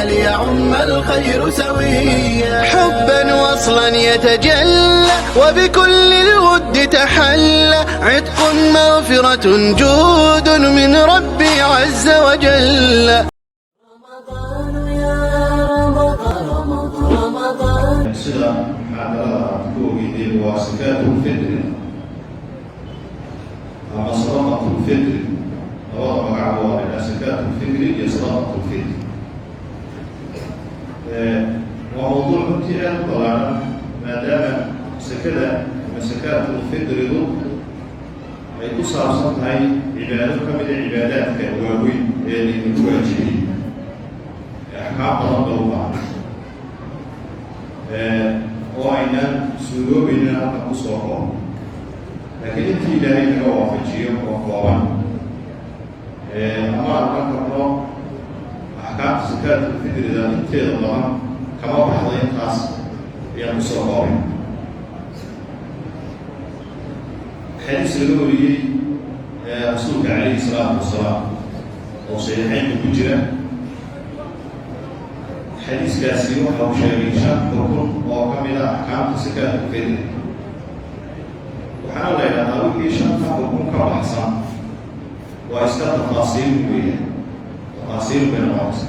ليعم الخير سويا، حبا وصلا يتجلى وبكل الود تحلى، عتق مغفرة جود من ربي عز وجل. رمضان يا رمضان sida muxaadarada ku ogeydeen waa sakaatulfitri ama sadaqatulfitri, labada magac waa la sakaatulfitri iyo sadaqatulfitri. waa mawduuc runtii aad u ballaaran maadaama sakada ama sakaatulfitridu ay ku saabsan tahay cibaado ka mid a cibaadaadka waaweyn ee laydinku waajibiyey axkaam badan ba u baahan oo aynaan suuroobaynin halka ku soo koobo, laakiin intii ilaahay naga waafajiyo oo kooban ama arkan karno axkaamta sakaatulfitrida inteeda badan kama baxda intaas ayaan ku soo koobay. xadiis laga wariyey rasuulka calayhi salaatu wasalaam oo saxiixaynka ku jira, xadiiskaasi waxa uu sheegay 5 xukun oo ka mid ah axkaamta sakaatulfitri. waxaana la yidhahdaa wixii 5 xukun ka baxsan waa iska tafaasiil weeyaan, tafaasiil bay noqonaysa.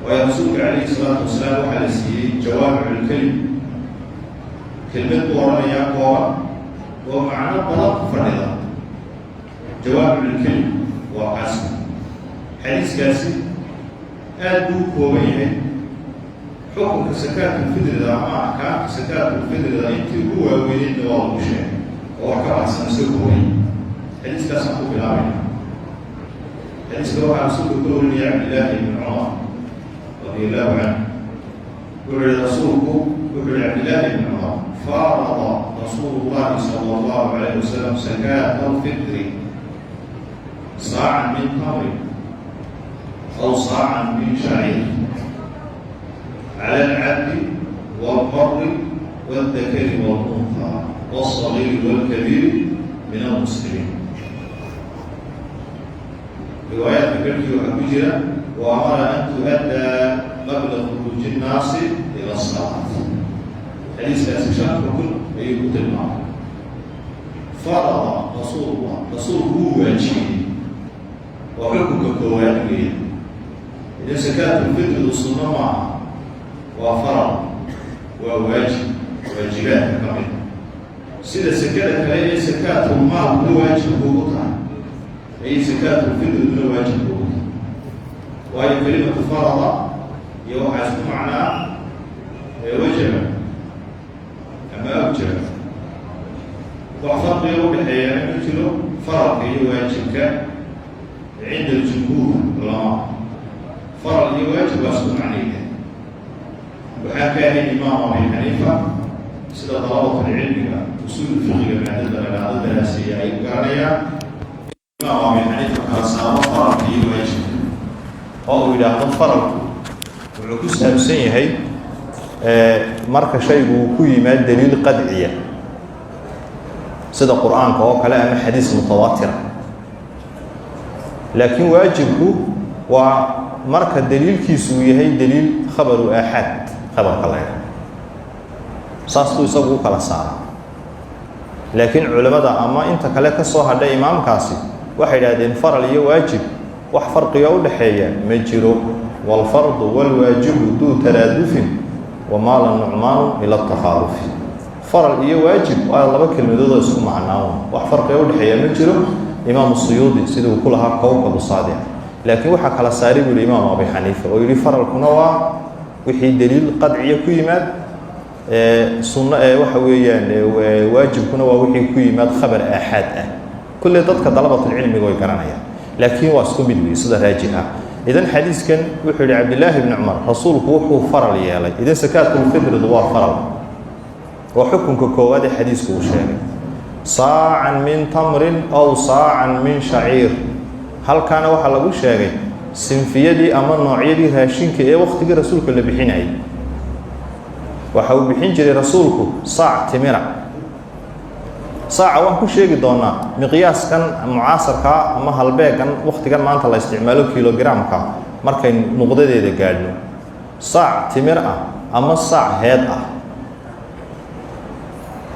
waayo rasuulka calayhi salaatu wasalaam waxaa la siiyey jawaamiculkelim, kelmad buu odhanayaa kooban oo macno badan ku fadhida. jawaamiculkelim waa qasmi. xadiiskaasi aad buu u kooban yahay. xukunka sakaatulfitrida ama axkaamta sakaatulfitrida intii ugu waaweynayna waa lagu sheegay oo wax ka baxsan iska kooban. xadiiskaasaan ku bilaabayna. xadiiska waxaa rasuulka ka warinaya cabdillaahi ibn cumar radiallahu canhu. wuxuu yihi rasuulku wuxuu yihi cabdillaahi ibn cumar farada rasuulu llahi sala allahu calayhi wasalam sakaata alfitri saacan min tamrin أو صاعا من شعير على العبد والحر والذكر والأنثى والصغير والكبير من المسلمين. روايات ذكرت وحجرة وأمر أن تؤدى قبل خروج الناس إلى الصلاة. حديث الأسشاء وكل أيوة المعنى. فرض رسول الله رسوله واجب وحكمك كواجبين. إذا سكاتulfitri السنة معها وفرض وواجب واجبات كاملة. sida sakada kale ee sakaatulmaal la waajib ugu tahay ay sakaatulfitri la waajib ugu tahay. waayo kelimatu farada iyo waxaa isku macnaa wajaba ama awjaba. wax farqiga u dhexeeya ma jiro faradka iyo waajibka cinda aljumhuur lama. فرض واجب واسكن عليه. وحكى الإمام أبي حنيفة سيد طلبة العلم أصول الفقه من عدد الدراسية القرنية. الإمام أبي حنيفة قال صار فرض واجب. أو إذا كان فرض والعكس همسين هي مركز شيء وكوي ما دليل قدعية. سيد القرآن كهو كلام حديث متواتر. لكن واجبه marka daliilkiisu yahay daliil khabaru ahad, khabar kale saasuu isagu kala saara. laakiin culimada ama inta kale ka soo hadhay imaamkaasi waxay yiraahdeen faral iyo waajib wax farqiga u dhaxeeya ma jiro. wal fardu wal waajibu du taraadufin wa ma la nu'man ila taharuf. faral iyo waajib waa laba kelmadood oo isku macnaa wax farqiga u dhaxeeya ma jiro. imaam Suyuudi sidoo ku lahaa Kawkab Saadiq. laakiin waxa kala saari buu imaam Abu Hanifa oo yiri faralkuna waa wixii daliil qadciya ku yimaad sunna waxa weeyaan waajibkuna waa wixii ku yimaad khabar ahad ah. kulli dadka dalabatul cilmiga way garanayaan, laakiin waa isku mid weey sida raajixa. idan xadiiskan wuxuu yiri Abdullah ibn Umar rasuulku wuxuu faral yeelay idan sakaatulfitr waa faral. waa xukunka koowaad ee xadiisku uu sheegay saacan min tamrin aw saacan min sha'ir. halkaana waxa lagu sheegay sinfiyadii ama noocyadii raashinka ee waqtiga rasuulka la bixinayay. waxa uu bixin jiray rasuulku saac timira. saaca waan ku sheegi doonaa miqyaaskan mucaasarka ama halbeegan waqtigan maanta la isticmaalo kiloogramka markay nuqdadeeda gaadhno saac timir ah ama saac heed ah.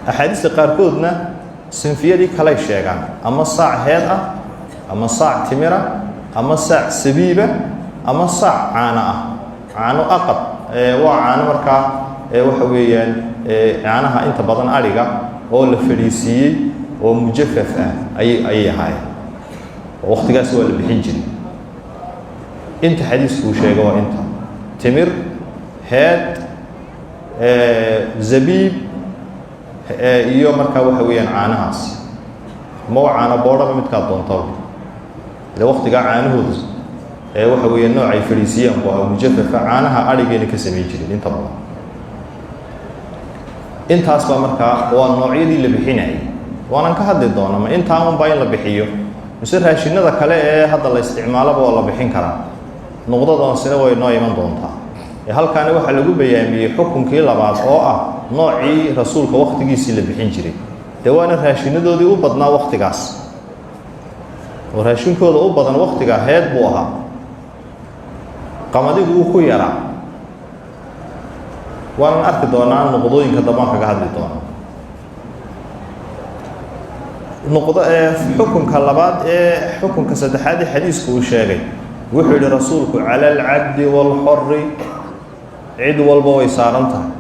axaadiista qaarkoodna sinfiyadii kaley sheegaan, ama saac heed ah ama saac timira ama saac sabiiba ama saac caano ah. caano aqad waa caano markaa waxa weeyaan caanaha inta badan adhiga oo la fadhiisiiyey oo mujafaf ah ayay ahaayeen. waqtigaas waa la bixin jiray. inta xadiisku uu sheego waa inta timir, heed, zabiib iyo markaa waxa weeyaan caanahaas, ma waa caano boodhaba midkaad doontaba. ile waqtigaa caanahooda waxa weeyaan nooc ay fadhiisiyaan ku ah mujafafa, caanaha adhigeena ka samayn jirin inta badan. intaas baa markaa waa noocyadii la bixinayay. waanan ka hadli doona ma intaa unbaa in la bixiyo mise raashinada kale ee hadda la isticmaalaba waa la bixin karaa. nuqdadoonsina way noo iman doontaa. halkaani waxaa lagu bayaamiyey xukunkii labaad oo ah noocii rasuulka waqtigiisii la bixin jiray. dee waana raashinadoodii u badnaa waqtigaas, oo raashinkooda u badan waqtiga heed buu ahaa. qamadigu wuu ku yaraa. waanan arki doonaa nuqdooyinka dambaan kaga hadli doona. xukunka labaad ee xukunka saddexaad ee xadiisku uu sheegay wuxuu yihi rasuulku cala alcabdi waalxori, cid walba way saaran tahay,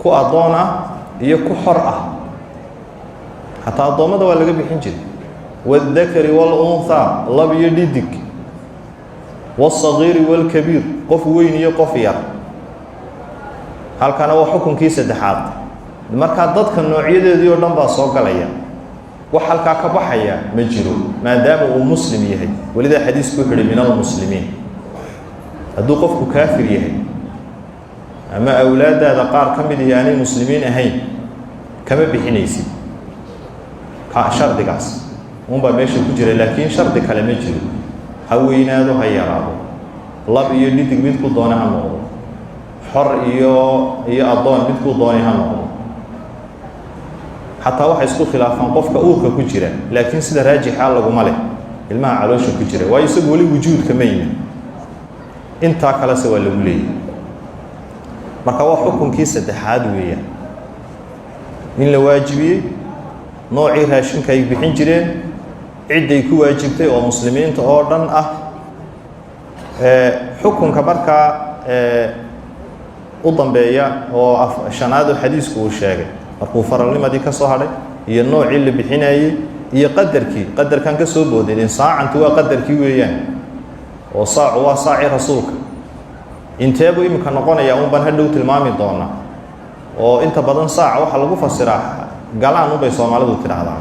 ku addoon ah iyo ku xor ah. xataa addoommada waa laga bixin jiray. waaldakari waalunhaa, lab iyo dhidig, waalsagiiri waalkabiir, qof weyn iyo qof yar. halkana waa xukunkii saddexaad. markaa dadka noocyadeedii oo dhan baa soo galaya. wax halkaa ka baxaya ma jiro maadaama uu muslim yahay. welidaa xadiisku wuxuu yihi min almuslimiin. hadduu qofku kaafir yahay ama awlaadaada qaar ka mid ihi aanay muslimiin ahayn kama bixinaysid. shardigaas unbaa meesha ku jira, laakiin shardi kale ma jiro. ha weynaado ha yaraado, lab iyo dhidig midkuu doone ha noqdo, xor iyo addoon midkuu doonay ha noqdo. xataa waxay isku khilaafaan qofka uurka ku jira, laakiin sida raajixa laguma leh ilmaha caloosha ku jira, waayo isagu weli wujuudka ma yimin. intaa kalese waa lagu leeyahay. marka waa xukunkii saddexaad weeyaan, in la waajibiyey noocii raashinka ay bixin jireen, cidday ku waajibtay oo muslimiinta oo dhan ah. xukunka markaa u dambeeya oo shanaad oo xadiisku uu sheegay markuu faralnimadii ka soo hadhay iyo noocii la bixinayey iyo qadarkan ka soo boodin. saacantu waa qadarkii weeyaan, oo saacu waa saacii rasuulka. inteebuu iminka noqonaya unbaan hadhow tilmaami doonaa. oo inta badan saaca waxaa lagu fasiraa galaan unbay soomaalidu tidhaahdaa.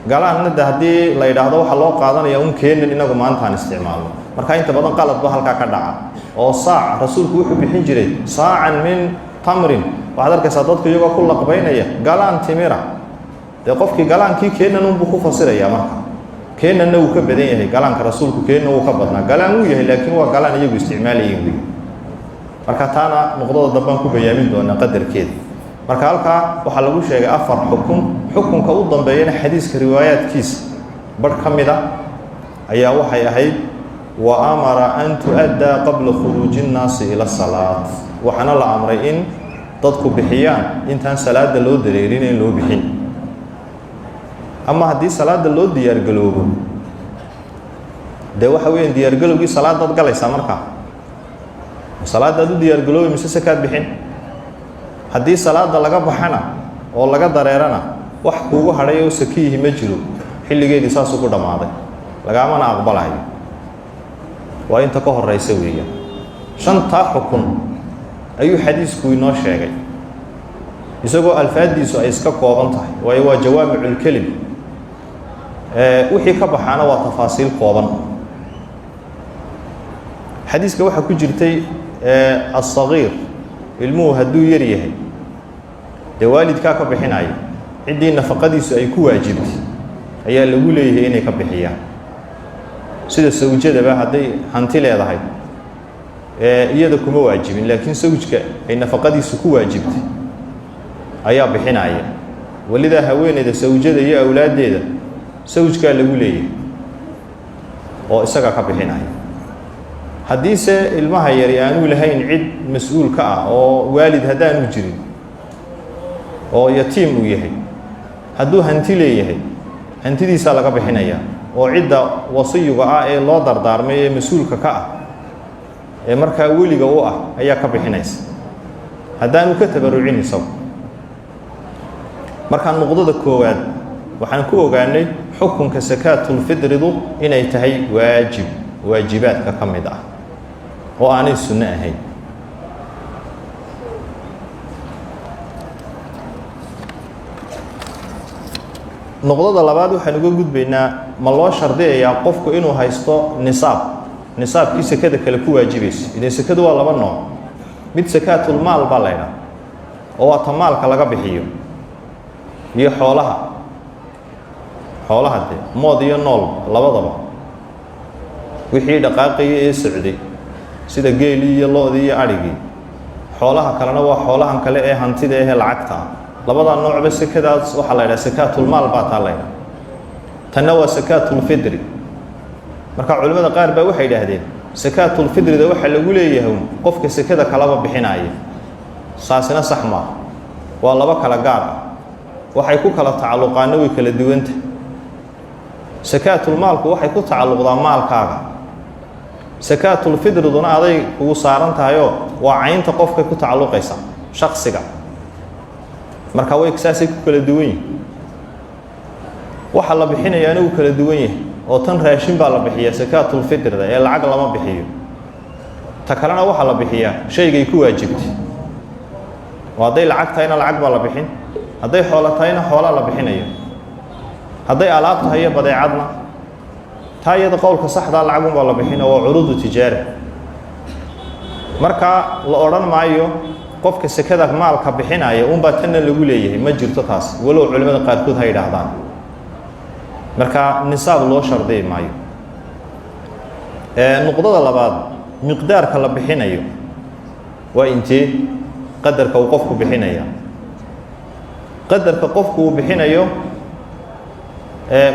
galaanna de haddii la yidhaahdo waxaa loo qaadanaya un keenan inagu maantaan isticmaalno. marka inta badan qaladba halkaa ka dhaca. oo saac rasuulku wuxuu bixin jiray saacan min tamrin. waxaad arkaysaa dadku iyagoo ku laqbaynaya galaan timira. dee qofkii galaankii keenan unbuu ku fasirayaa. marka keenanna wuu ka badan yahay galaanka rasuulku, keenna wuu ka badnaa. galaan wuu yahay, laakiin waa galaan iyagu isticmaalayeen wey. marka taana nuqdada dambaan ku bayaamin doonaa qadarkeeda. marka halkaa waxaa lagu sheegay 4 xukun. xukunka u dambeeyana xadiiska riwaayaadkiisa badh ka mid a ayaa waxay ahayd wa amara an tu'addaa qabla khuruuji nnaasi ila salaat. waxaana la amray in dadku bixiyaan intaan salaada loo dareerin in loo bixin. ama haddii salaada loo diyaargaloobo, dee waxa weeyaan diyaargalowgii salaadaad galaysaa. markaa salaadaad u diyaargaloobi mise sakaad bixin. haddii salaada laga baxana oo laga dareerana wax kuugu hadhay oo sakiyihi ma jiro. xilligeedii saasuu ku dhammaaday, lagaamana aqbalayo. waa inta ka horeysa weeyaan. 5taa xukun ayuu xadiisku inoo sheegay, isagoo alfaadiisu ay iska kooban tahay, waayo waa jawaamiculkelim. wixii ka baxaana waa tafaasiil kooban. xadiiska waxaa ku jirtay asagiir, ilmuhu hadduu yar yahay dee waalidkaa ka bixinaya. ciddii nafaqadiisu ay ku waajibtay ayaa lagu leeyahay inay ka bixiyaan. sida sawjadaba hadday hanti leedahay iyada kuma waajibin, laakiin sawjka ay nafaqadiisu ku waajibtay ayaa bixinaya. welidaa haweeneyda sawjada iyo awlaaddeeda sawjkaa lagu leeyahay oo isagaa ka bixinaya. haddiise ilmaha yari aanu lahayn cid mas-uul ka ah oo waalid haddaanu jirin oo yatiim uu yahay, hadduu hanti leeyahay hantidiisaa laga bixinayaa oo cidda wasiyiga ah ee loo dardaarmay ee mas-uulka ka ah ee markaa weliga u ah ayaa ka bixinaysa haddaanu ka tabarucin isagu. markaa nuqdada koowaad waxaan ku ogaanay xukunka sakaatulfidridu inay tahay waajibaadka ka mid ah oo aanay sunno ahayn. nuqdada labaad waxaan uga gudbaynaa ma loo shardiyayaa qofku inuu haysto nisaabkii sekada kale ku waajibaysa. idan sekadu waa laba nooc, mid sakaatulmaal baa laydhaha oo waa ta maalka laga bixiyo iyo xoolaha dee mood iyo nool labadaba wixii dhaqaaqaya ee socday sida geelii iyo lo-dii iyo adhigii. xoolaha kalena waa xoolahan kale ee hantida ahee lacagta ah. labadaa noocba sekadaas waxaa la ydhaha sakaatulmaal baa taa laydhaha. tanna waa sakaatulfidri. marka culimmada qaar baa waxay idhaahdeen sakaatulfidrida waxaa lagu leeyahay qofka sekada kalaba bixinaya. saasina sax maaha, waa laba kala gaar ah, waxay ku kala tacalluqaana way kala duwanta. sakaatulmaalku waxay ku tacalluqdaa maalkaaga, sakaatulfidriduna aday kugu saaran tahayoo waa caynta qofkay ku tacalluqaysa shaksiga. marka way saasay ku kala duwan yihin. waxa la bixinayaana uu kala duwan yahay oo tan raashin baa la bixiyaa sakaatulfidrida ee lacag lama bixiyo. ta kalena waxaa la bixiyaa shaygay ku waajibtay oo hadday lacag tahayna lacag baa la bixin, hadday xoolo tahayna xoolaa la bixinayo, hadday alaab tahay iyo badeecadna taa iyada qowlka saxdaa lacagunbaa la bixin oo waa curuudu tijaara. marka la odhan maayo qofka sekada maalka bixinaya unbaa tanna lagu leeyahay, ma jirto taas, walow culimmada qaarkood ha yidhaahdaan. marka nisaab loo shardiyi maayo. nuqdada labaad, miqdaarka la bixinayo waa intee qadarka uu qofku bixinaya. qadarka qofku uu bixinayo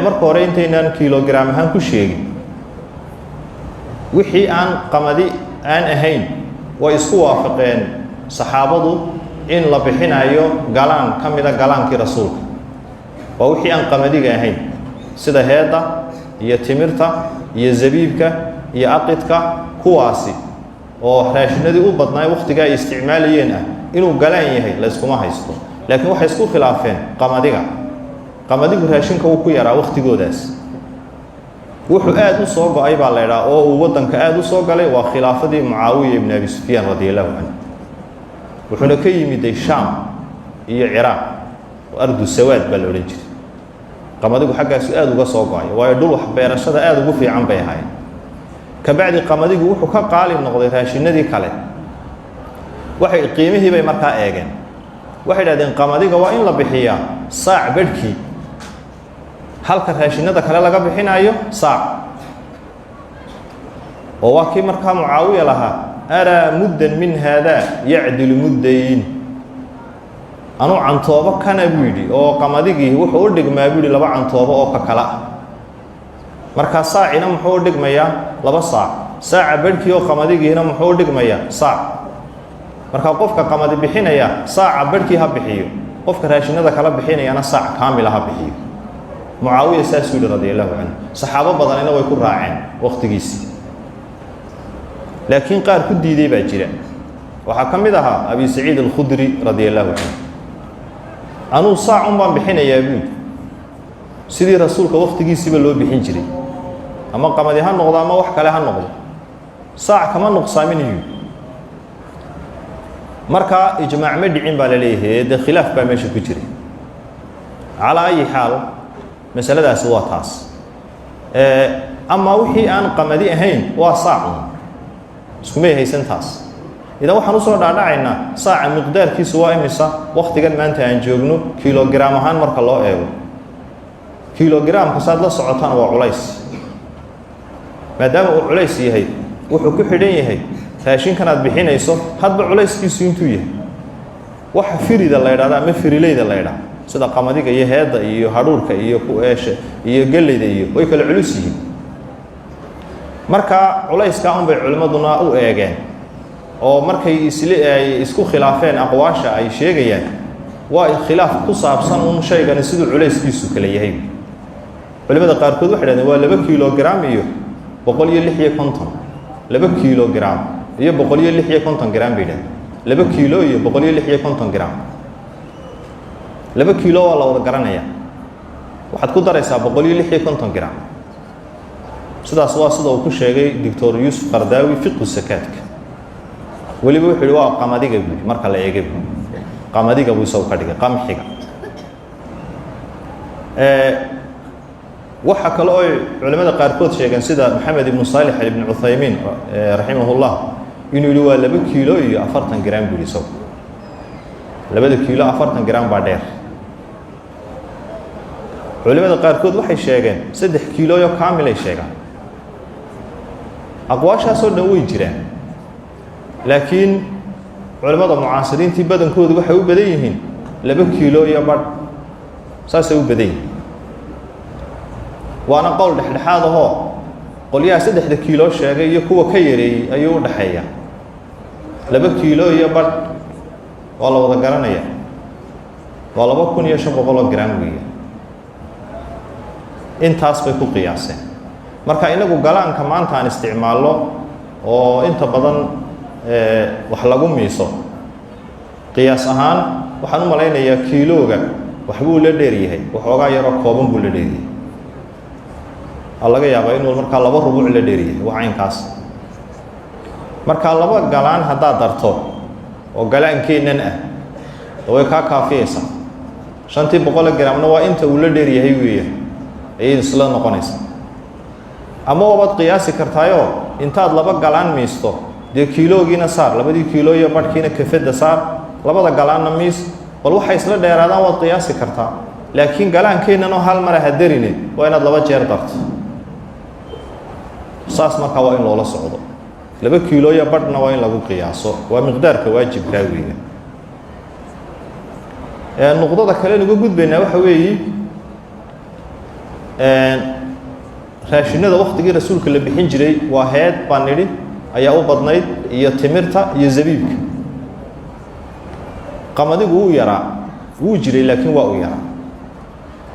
marka hore intaynaan kilogram ahaan ku sheegin, wixii aan qamadi aan ahayn way isku waafaqeen saxaabadu in la bixinayo galaan ka mida galaankii rasuulka. waa wixii aan qamadiga ahayn sida heedda iyo timirta iyo zabiibka iyo aqidka, kuwaasi oo raashinadii u badnaay wakhtigaa ay isticmaalayeen ah inuu galaan yahay layskuma haysto. laakiin waxay isku khilaafeen qamadigu raashinka wuu ku yaraa wakhtigoodaas. wuxuu aad u soo go-ay baa laydhaha oo uu waddanka aad u soo galay waa khilaafadii mucaawiya ibn abi sufyaan radi allahu canhu. wuxuuna ka yimiday shaam iyo ciraaq oo ardu sawaad baa la odhan jiray. qamadigu xaggaasu aad uga soo go-ay waayo dhul wax beerashada aad ugu fiican bay ahayn. kabacdi qamadigu wuxuu ka qaali noqday raashinadii kale. qiimihii bay markaa eegeen, waxay idhahdeen qamadiga waa in la bixiyaa saac badhkii, halka raashinada kale laga bixinayo saac. oo waa kii markaa mucaawiya lahaa araa muddan min haadaa yacdilu muddayn. anuu cantoobo kana buu yidhi oo qamadigi wuxuu u dhigmaa buu yidhi 2 cantoobo oo ka kala ah. markaa saacina muxuu u dhigmayaa 2 saac, saaca badhkii oo qamadigiina muxuu u dhigmayaa saac. markaa qofka qamadi bixinaya saaca badhkii ha bixiyo, qofka raashinada kala bixinayana saac kaamila ha bixiyo. mucaawiya saasuu yidhi radi allahu canhu. saxaabo badanina way ku raaceen wakhtigiisii, laakiin qaar ku diiday baa jira. waxaa ka mid ahaa abi saciid alkhudri radi allahu canhu. anuu saac un baan bixinayaa buud sidii rasuulka wakhtigiisiiba loo bixin jiray, ama qamadi ha noqdo ama wax kale ha noqdo, saac kama nuqsaaminayo. markaa ijmaac ma dhicin baa la leeyahay, dee khilaaf baa meesha ku jiray. calaa ayi xaal masaladaasi waa taas. ama wixii aan qamadi ahayn waa saacun, iskumay haysan taas. idan waxaan usoo dhaadhacaynaa saaca miqdaarkiisu waa imisa wakhtigan maanta aan joogno kilogram ahaan marka loo eego. kilogramka saad la socotaan waa culays. maadaama uu culays yahay wuxuu ku xidhan yahay raashinkan aad bixinayso hadba culayskiisu intuu yahay. waxa firida la ydhahda ama firileyda la ydhaha sida qamadiga iyo heedda iyo hadhuurka iyo ku-eesha iyo gellayda iyo way kala culus yihiin. marka culayska un bay culimmaduna u eegeen oo markay isku khilaafeen aqwaasha ay sheegayaan waa khilaaf ku saabsan un shaygani siduu culayskiisu kala yahay culimada qaarkood waxay dhahdeen waa 2 kilogram iyo 156 2 kilogram iyo 156 gram bay dhahdeen 2 kilo iyo 156 gram 2 kilo waa la wada garanaya waxaad ku daraysaa 156 gram sidaas waa sida uu ku sheegay Dr. Yusuf Qardawi fiqh sakaadka waliba wuxuu waa qamadiga marka la eego qamadiga buu soo ka dhigay qamxiga waxa kale oo culimada qaarkood sheegan sida Maxamed ibn Salih ibn Uthaymin rahimahullah inuu yiri waa 2 kilo iyo 40 gram buu soo 2 kilo 40 gram baa dheer culimada qaarkood waxay sheegeen 3 kilo iyo kaamil ay sheegaan aqwaashaas oo dhan way jiraan laakiin culimada mucaasiriintii badankoodu waxay u badan yihiin 2 kilo iyo badh saas ay u badan yihiin waana qowl dhexdhexaad ahoo qolyaha 3 kilo sheegay iyo kuwa ka yareeyay ayuu u dhaxeeya 2 kilo iyo badh waa la wada garanaya waa 2500 gram weeye intaas bay ku qiyaaseen marka inagu galaanka maanta aan isticmaalno oo inta badan wax lagu miiso qiyaas ahaan waxaan u malaynayaa kiilooga waxbuu la dheer yahay waxoogaa yaroo kooban buu la dheer yahay laga yaabaa inuu markaa 2 rubuc la dheer yahay wacaynkaas marka 2 galaan haddaad darto oo galaankeennan ah way kaa kaafiyeysaa 500 gramna waa inta uu la dheer yahay weeye ayay isla noqonaysaa ama waad qiyaasi kartaayo intaad 2 galaan miisto dee kiiloogiina saar 2 kiilo iyo badhkiina kafada saar 2 galaanna miis bal waxa isla dheeraadaan waad qiyaasi kartaa laakiin galaankeennan oo hal mar ah darine waa inaad 2 jeer darto saas marka waa in loola socdo 2 kiilo iyo badhna waa in lagu qiyaaso waa miqdaarka waajibka weeye nuqdada kale ugu gudbaynaa waxa weeye raashinada waqtigii rasuulka la bixin jiray waa heed baan nidhi ayaa u badnayd iyo timirta iyo zabiibka qamadigu uu yaraa wuu jiray laakiin waa u yaraa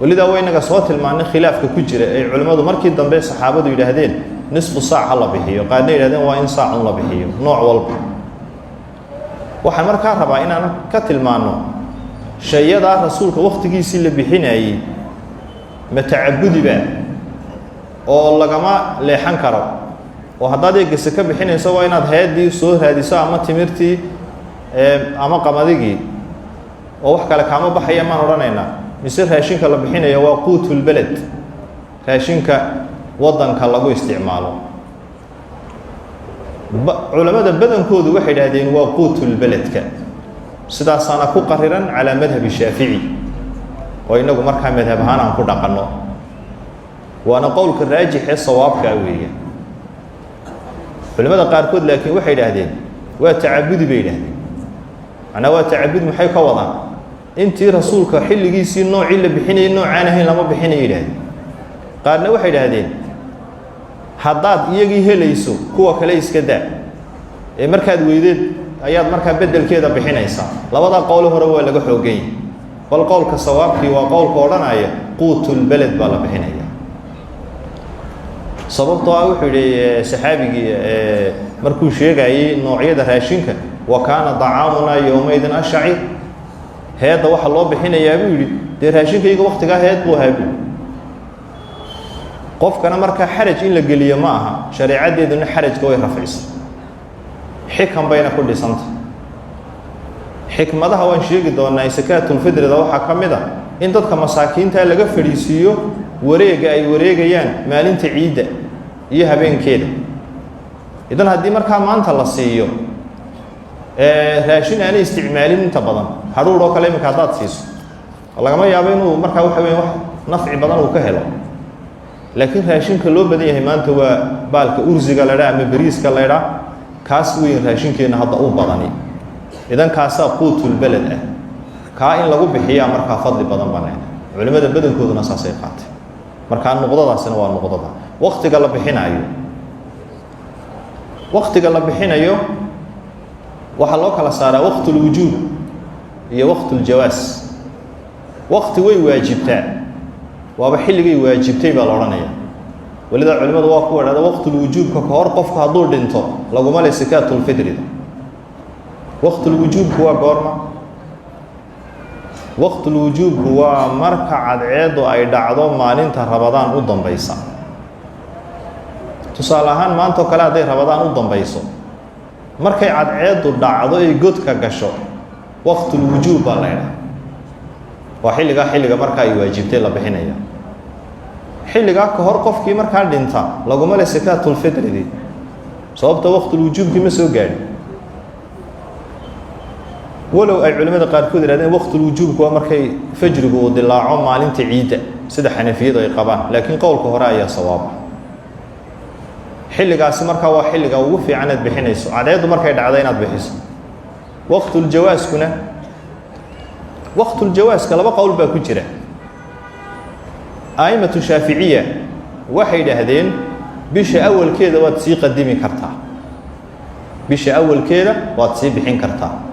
walidaa waa inaga soo tilmaanay khilaafka ku jira ay culimadu markii dambe saxaabadu yidhaahdeen nisfu saac la bixiyo qaarna yidhahdeen waa in saac la bixiyo nooc walba waxaan markaa rabaa inaan ka tilmaano shayada rasuulka waqtigiisii la bixinayay matacabudiba oo lagama leexan karo oo haddaad eegaysa ka bixinayso waa inaad heedii soo raadiso ama timirtii ama qamadigi oo wax kale kaama baxaya maan odhanaynaa mise raashinka la bixinaya waa quutul balad raashinka wadanka lagu isticmaalo culimada badankoodu waxay yidhaahdeen waa quutul baladka sidaasaana ku qariran calaa madhabi shaafici oo inagu markaa madhab ahaan aan ku dhaqanno waana qowlka raajix ee sawaabka weeye culimada qaarkood laakiin waxay yidhaahdeen waa tacabudi bay yidhaahdeen macnaa waa tacabud maxay ka wadaan intii rasuulka xilligiisii noocii la bixinayay noocaan ahayn lama bixinay yidhaahdeen qaarna waxay yidhaahdeen haddaad iyagii helayso kuwa kale iska daa ee markaad weydeed ayaad markaa beddelkeeda bixinaysaa labada qowl hore waa laga xoogay bal qowlka sawaabkii waa qowlka odhanaya quutul balad baa la bixinaya sababtoo ah wuxuu yidhi saxaabigii markuu sheegayay noocyada raashinka wa kaana dacaamuna yowmaydin ashacir heedda waxa loo bixinayaa buu yidhi dee raashinkayga waqtigaa heed buu ahaa buu qofkana markaa xaraj in la geliyo ma aha shareecaddeeduna xarajka way rafcisay xikam bayna ku dhisanta xikmadaha waan sheegi doonaa sakaatulfitrida waxaa ka mid ah in dadka masaakiinta laga fadhiisiiyo wareega ay wareegayaan maalinta ciidda iyo habeenkeeda idan haddii markaa maanta la siiyo raashin aanay isticmaalin inta badan hadhuudh oo kale iminka haddaad siiso lagama yaabo inuu markaa waxa weeye wax nafci badan uu ka helo laakiin raashinka loo badan yahay maanta waa baalka ursiga la dhaa ama bariiska la dhaa kaas weyn raashinkeena hadda u badani idan kaasaa quutul balad ah kaa in lagu bixiyaa markaa fadli badan banaan culimada badankooduna saasay qaatay markaa nuqdadaasina waa nuqdada waqtiga la bixinaayo waqtiga la bixinayo waxa loo kala saaraa waqtul wujuub iyo waqtul jawaas waqti way waajibtaa waaba xilligay waajibtay baa la oranaya walida culimadu waa ku wadaada waqtul wujuubka ka hor qofka hadduu dhinto laguma leh zakaatul fitri waqtul wujuubku waa goorma waqtul wujuubku waa marka cadceedu ay dhacdo maalinta Ramadaan u dambaysa tusaale ahaan maanta kale haday Ramadaan u dambayso markay cadceedu dhacdo ay godka gasho waqtul wujuub baa leeyahay waa xilliga marka ay waajibtay la bixinaya xilliga ka hor qofkii marka dhinta laguma leh zakaatul fitri sababta waqtul wujuubki ma soo gaadhin walow ay culimada qaar ku yiraahdeen waqtul wujuubku waa markay fajrigu uu dilaaco maalinta ciida sida xanafiyadu ay qabaan laakiin qowlka hore ayaa sawaab xilligaasi marka waa xilliga ugu fiican aad bixinayso cadceedu markay dhacdo inaad bixiso waqtul jawaaskuna waqtul jawaaska laba qowl baa ku jira aimatu shaafiiciya waxay yiraahdeen bisha awalkeeda waad sii qadimi kartaa bisha awalkeeda waad sii bixin kartaa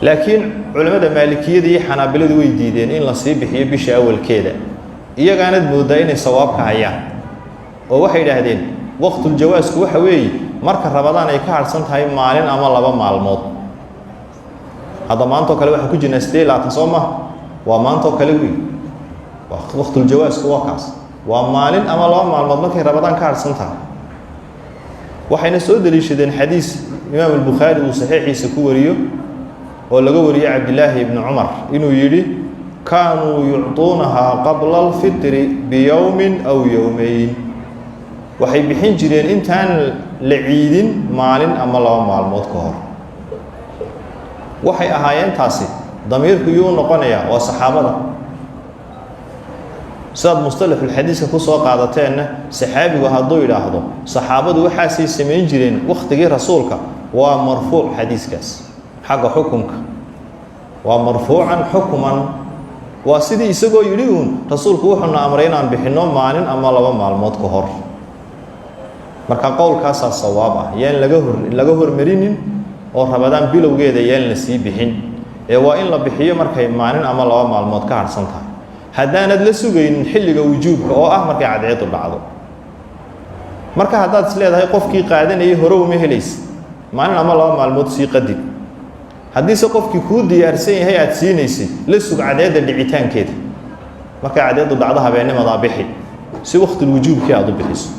laakiin culimada maalikiyada iyo xanaabiladu way diideen in la sii bixiyo bisha awalkeeda iyagaanad moodaa inay sawaabka hayaan oo waxay yiraahdeen waqtul jawaasku waxa weeye marka Ramadaan ay ka harsan tahay maalin ama laba maalmood hada maanta kale waxa ku jirna 8 sooma waa maanta kale weey waqtul jawaasku waa kaas waa maalin ama laba maalmood markay Ramadaan ka harsan tahay waxayna soo daliishadeen xadiis Imaam al-Bukhari uu saxiixiisa ku wariyo oo laga wariyay Abdullah ibn Umar inuu yiri kaanu yu'tuunaha qabla al-fitr bi yawmin aw yawmayn waxay bixin jireen intaan la ciidin maalin ama laba maalmood ka hor waxay ahaayeen taasi damiirku uu noqonaya waa saxaabada saad mustalah al-hadiis ku soo qaadateen saxaabigu hadduu yiraahdo saxaabadu waxa ay sameeyeen jireen waqtigii rasuulka waa marfuuc hadiiskaas xaqa xukunka waa marfuucan hukman waa sidii isagoo yiri rasuulku wuxuu na amray inaan bixino maalin ama laba maalmood ka hor marka qowlkaas sawaab ah yaan laga hormarinin oo Ramadaan bilowgeeda yaan la sii bixin ee waa in la bixiyo markay maalin ama laba maalmood ka harsan tahay haddaanad la sugaynin xilliga wujuubka oo ah markay cadceedu dhacdo marka haddaad isleedahay qofkii qaadanayay hore uma helays maalin ama laba maalmood sii qadib haddii se qofkii ku diyaarsan yahay aad siinaysid la sug cadceeda dhicitaankeeda markay cadceedu dhacdo habeenimada bixi si waqtiga wujuubkii aad u bixiso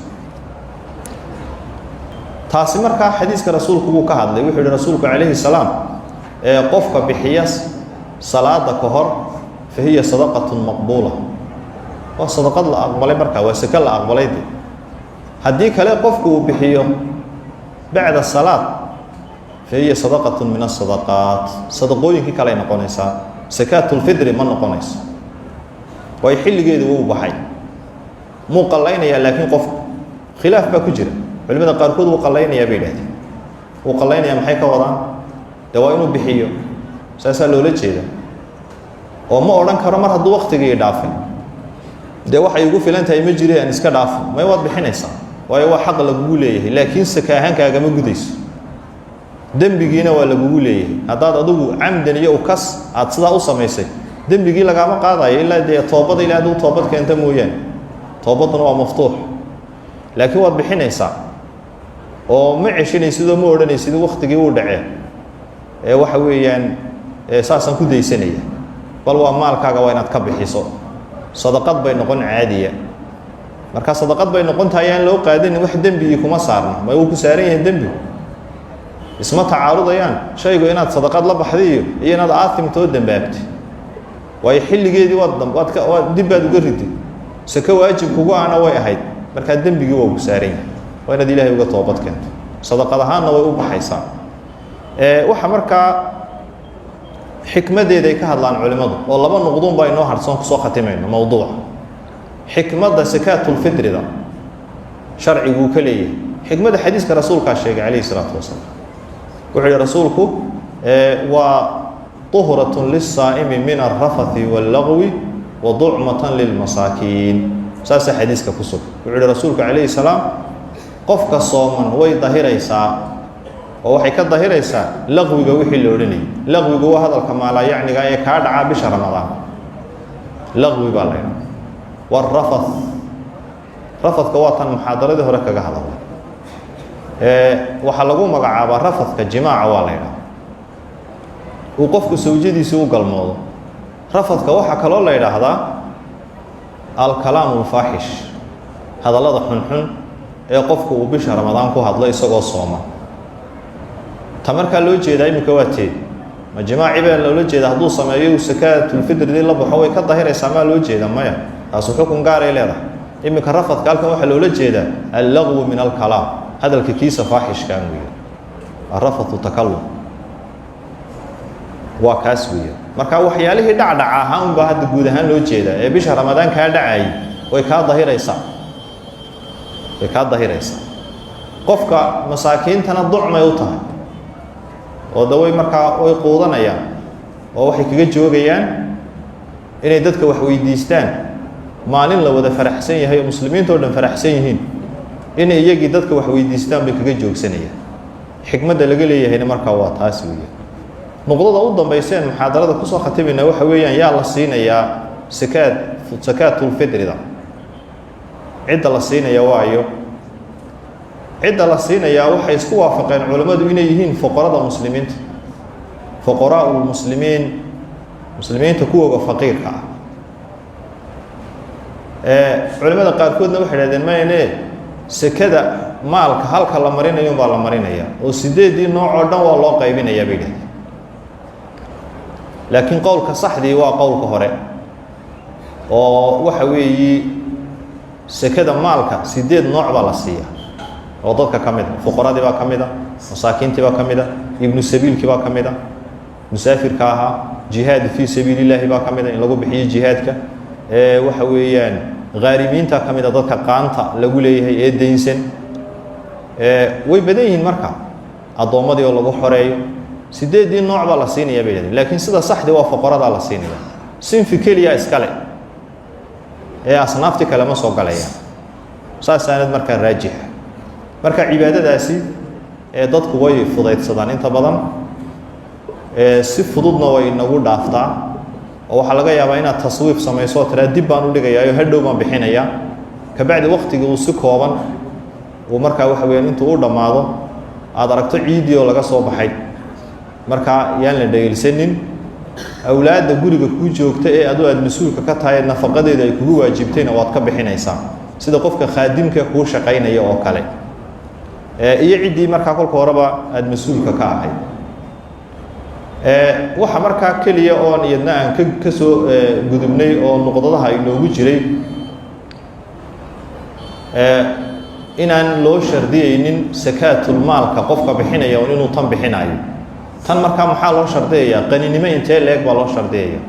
taasi marka xadiiska rasuulku uu ka hadlay wuxuu yiri rasuulku kaleey salaam ee qofka bixiya salaada ka hor fahiya sadaqatun maqbuula wa sadaqad la aqbalay marka waa saka la aqbalay haddii kale qofku uu bixiyo bacda salaad fahiya sadaqatun min as-sadaqat sadaqooyinkii kale noqonaysa zakaatul fitri ma noqonayso way xilligeedu uu baxay muuqalaynaya laakiin qof khilaaf ba ku jira culimada qaarkood uu qalaynaya bay yiraahdeen uu qalaynaya maxay ka wadaan dawaa inuu bixiyo saasa loola jeeda oo ma oran karo mar hadduu waqtigii dhaafay de waxay ugu filan tahay ma jireen iska dhaaf may wad bixinaysaa waayo waa xaq lagu leeyahay laakiin sakaahankaaga ma gudayso dambigiina waa lagu leeyahay haddaad adigu camdan iyo ukas aad sidaa u samaysay dambigii lagama qaadayo ilaa de toobada ilaa aad toobad keenta mooyaan toobaduna waa maftuux laakiin waad bixinaysaa oo ma ceshanaysid oo ma odhanaysid waqtigii uu dhacay ee waxa weeyaan saasan ku daysanaya bal waa maalkaaga waa inaad ka bixiso sadaqad bay noqon caadiya marka sadaqad bay noqon tahay aan loo qaadin wax dambi kuma saarna ma uu ku saaran yahay dambi isma tacaarudayaan shaygu inaad sadaqad la baxdiyo iyo inaad aatimto dambaabti way xilligeedii waad dib baad uga riday saka waajib kugu aana way ahayd marka dambigi waa ku saaran yahay waa inaad ilaahay uga toobad keento sadaqad ahaanna way u baxaysaa waxa marka xikmadeeda ay ka hadlaan culimadu oo laba nuqdoon baa inoo harsan ku soo khatimayno mawduuca xikmada zakaatul fitrida sharcigu ka leeyahay xikmada xadiiska rasuulka sheegay kaleey salaatu wasalaam wuxuu rasuulku waa tuhratun lis-saa'imi min ar-rafathi wal-lagwi wa du'matan lil-masaakiin saasa xadiiska ku soo wuxuu rasuulku kaleey salaam qofka sooman way dahiraysaa oo waxay ka dahiraysaa laqwiga wixii la odhanayay laqwigu waa hadalka maalayacniga ee kaa dhacaa bisha ramadaan laqwi baa la yidhaha والرفث رفثka waa tan muxaadaradii hore kaga hadalay waxaa lagu magacaabaa rafadka jimaaca waa la yidhaha uu qofku sawjadiisa u galmoodo rafadka waxaa kaloo la yidhaahdaa alkalaamu alfaaxish hadallada xunxun ee qofku uu bisha ramadaan ku hadlo isagoo sooma ta markaa loo jeedaa iminka waa teed ma jimaaci baa loola jeeda hadduu sameeyo uu sakaatulfidridii la baxo way ka dahiraysaa maa loo jeeda maya taasu xukun gaaray leedahay iminka rafadka halkan waxaa loola jeedaa allagwu min alkalaam hadalka kiisa faaxishkaan weeye arafatu takallum waa kaas weeye marka waxyaalihii dhacdhaca ahaan unbaa hadda guud ahaan loo jeedaa ee bisha ramadaan kaa dhacayay way kaa dahiraysaa qofka masaakiintana ducmay u tahay oo daway markaa way quudanayaan oo waxay kaga joogayaan inay dadka wax weydiistaan maalin la wada faraxsan yahay oo muslimiinta oo dhan faraxsan yihiin inay iyagii dadka wax weydiistaan bay kaga joogsanayaan xikmadda laga leeyahayna markaa waa taas weeye nuqdada u dambayseen muxaadarada kusoo khatimayna waxa weeyaan yaa la siinayaa sakaatulfidrida cidda la siinaya waayo cidda la siinayaa waxay isku waafaqeen culammadu inay yihiin fuqarada muslimiinta fuqaraa'u lmuslimiin muslimiinta kuwooga faqiirka ah culimada qaarkoodna waxay dhahdeen mayne sekada maalka halka la marinayo baa la marinaya oo 8 nooc oo dhan waa loo qaybinayaa bay dhahdeen laakiin qowlka saxdii waa qowlka hore oo waxa weeyi sekada maalka 8 nooc baa la siiya oo dadka kamid fuqaradii baa kamid masaakiintii baa kamid ibnu sabiilkii baa kamid musaafirka ahaa jihaad fi sabiilillahi baa kamid in lagu bixiyo jihaadka waxa weeyaan qaarimiinta kamid dadka qaanta lagu leeyahay ee deynsan way badan yihiin marka adoomadii oo lagu xoreeyo 8 nooc baa la siinayaa bay yidhahdeen laakiin sida saxda waa fuqarada la siinayaa sinfi kaliya iskale asnaafti kale ma soo galayaan saasaanad marka raajix marka cibaadadaasi dadku way fudaydsadaan inta badan si fududna way nagu dhaaftaa oo waxa laga yaabaa inaad taswiif samayso tira dib baan u dhigayaa hadhow baan bixinayaa ka bacdi waqtiga uu si kooban uu marka waxa weeyaan intuu u dhamaado aad aragto ciidii oo laga soo baxay marka yaan la dhageysanin awlaadda guriga ku joogta ee aad mas'uulka ka tahay nafaqadeeda ay kugu waajibtayna waad ka bixinaysaa sida qofka khaadimka ku shaqaynaya oo kale iyo cidii marka kolka horeba aad mas'uulka ka ahay waxa markaa kaliya oo iyadna aan ka soo gudubnay oo nuqdadaha inoogu jiray inaan loo shardiyeynin sakaatul maalka qofka bixinaya inuu tan bixinayo tan markaa maxaa loo shardiyayaa qaninimo intee leeg baa loo shardiyaya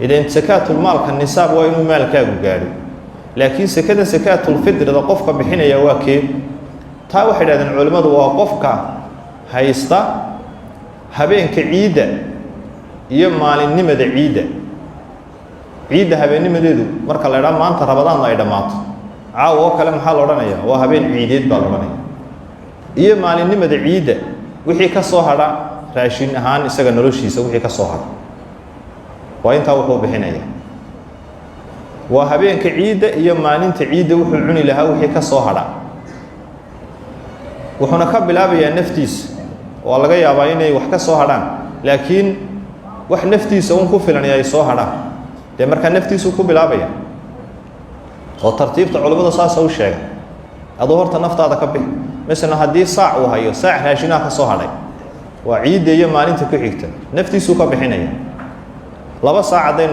idan sakaatul maalka nisaab waa inuu maalkaagu gaadho laakiin sakada sakaatul fidrada qofka bixinaya waa kee taa waxay dhahdeen culimmadu waa qofka haysta habeenka ciidda iyo maalinimada ciidda habeennimadeedu marka la idhaa maanta rabadaanna ay dhammaato caawa oo kale maxaa la odhanayaa waa habeen ciideed baa la odhanaya iyo maalinimada ciidda wixii ka soo hadha raashin ahaan isaga noloshiisa wixii ka soo hadha waa intaa wuxuu bixinaya waa habeenka ciidda iyo maalinta ciidda wuxuu cuni lahaa wixii ka soo hadha wuxuuna ka bilaabayaa naftiisa waa laga yaabaa inay wax ka soo hadhaan laakiin wax naftiisa ku filan ay soo hadhaan dee markaa naftiisu ku bilaabaya oo tartiibta culimada saas u sheega adoo horta naftaada ka bixi مثلا haddii saac uu hayo saac raashinaha ka soo hadhay waa ciidda iyo maalinta ku xigta naftiisu ka bixinaya laba saac hadday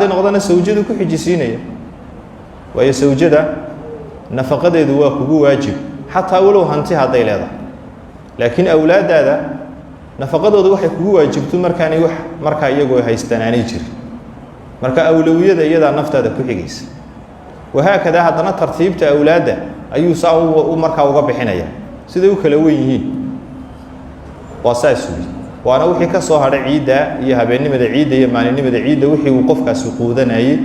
noqdana sawjadu ku xijisiinaya waayo sawjada nafaqadeedu waa kugu waajib xataa walow hanti hadday leedahay laakiin awlaadaada nafaqadoodu waxay kugu waajibto markaanay wax markaa iyagoo haystaan aanay jirin marka awlawiyada iyadaa naftaada ku xigaysa wahaakada haddana tartiibta awlaadda ayuu saa markaa uga bixinaya siday u kala weyn yihiin waa saas weeye waana wixii ka soo hadhay ciidda iyo habeennimada ciidda iyo maalinimada ciidda wixii uu qofkaasi quudanayay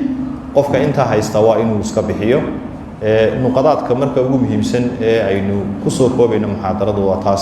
qofka intaa haysta waa inuu iska bixiyo nuqadaadka marka ugu muhiimsan ee aynu ku soo koobayno muxaadaradu waa taas